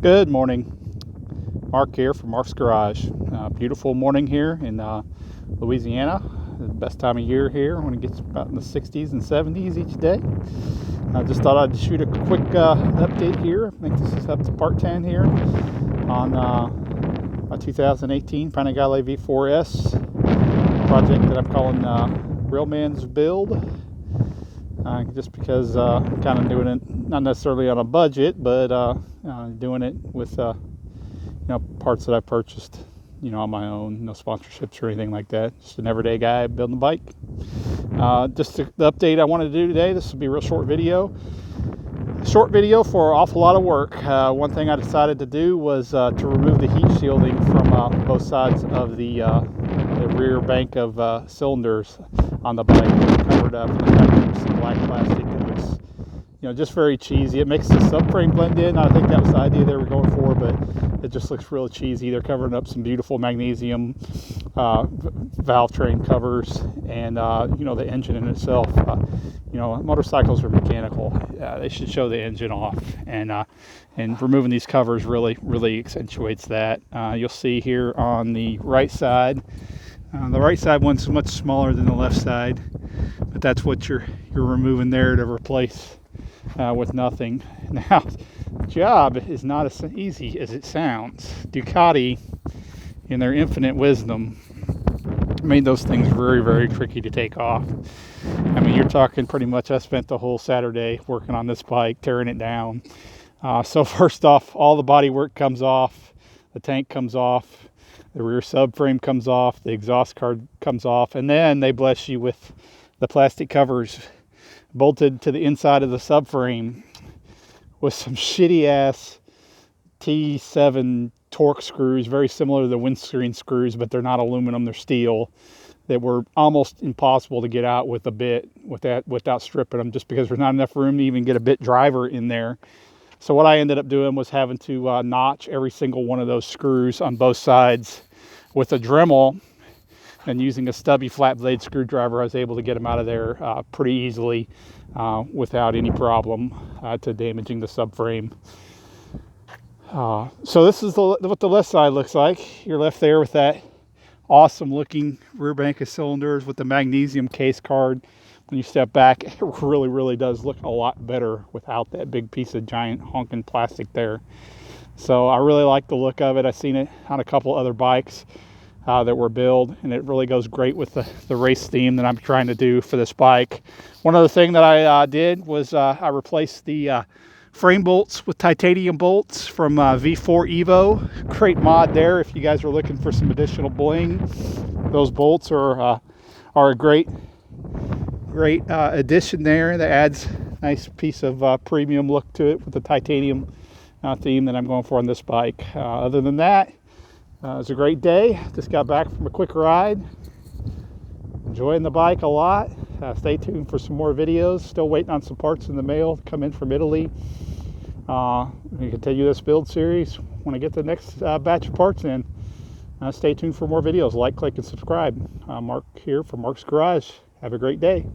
Good morning. Mark here from Mark's Garage. Beautiful morning here in Louisiana. The best time of year here when it gets about in the 60s and 70s each day. I just thought I'd shoot a quick update here. I think this is up to part 10 here on my 2018 Panigale V4S project that I'm calling Real Man's Build. Just because I'm kind of doing it not necessarily on a budget, but doing it with parts that I purchased on my own, no sponsorships or anything like that. Just an everyday guy building a bike. Just the update I wanted to do today. This will be a real short video. Short video for an awful lot of work. One thing I decided to do was to remove the heat shielding from both sides of the rear bank of cylinders on the bike. Covered up in the fact that some black plastic. It looks, just very cheesy. It makes the subframe blend in. I think that was the idea they were going for, but it just looks real cheesy. They're covering up some beautiful magnesium valve train covers, and the engine in itself. Motorcycles are mechanical. They should show the engine off, and removing these covers really accentuates that. You'll see here on the right side. The right side one's much smaller than the left side, but that's what you're removing there to replace with nothing. Now, the job is not as easy as it sounds. Ducati, in their infinite wisdom, made those things very tricky to take off. I mean, you're talking pretty much I spent the whole Saturday working on this bike, tearing it down. So first off, all the body work comes off, the tank comes off, the rear subframe comes off, the exhaust card comes off, and then they bless you with the plastic covers bolted to the inside of the subframe with some shitty ass T7 Torx screws, very similar to the windscreen screws, but they're not aluminum, they're steel, that were almost impossible to get out with a bit without stripping them, just because there's not enough room to even get a bit driver in there. So what I ended up doing was having to notch every single one of those screws on both sides with a dremel, and using a stubby flat blade screwdriver, I was able to get them out of there pretty easily without any problem to damaging the subframe. So this is what the left side looks like. You're left there with that awesome looking rear bank of cylinders with the magnesium case card. When you step back, it really does look a lot better without that big piece of giant honking plastic there. So I really like the look of it. I've seen it on a couple other bikes that were built, and it really goes great with the race theme that I'm trying to do for this bike. One other thing that I did was I replaced the frame bolts with titanium bolts from V4EVO. Great mod there if you guys are looking for some additional bling. Those bolts are a great addition there. That adds a nice piece of premium look to it with the titanium theme that I'm going for on this bike. Other than that, it was a great day. Just got back from a quick ride. Enjoying the bike a lot. Stay tuned for some more videos. Still waiting on some parts in the mail to come in from Italy. We continue this build series. When I get the next batch of parts in, stay tuned for more videos. Like, click, and subscribe. Mark here from Mark's Garage. Have a great day.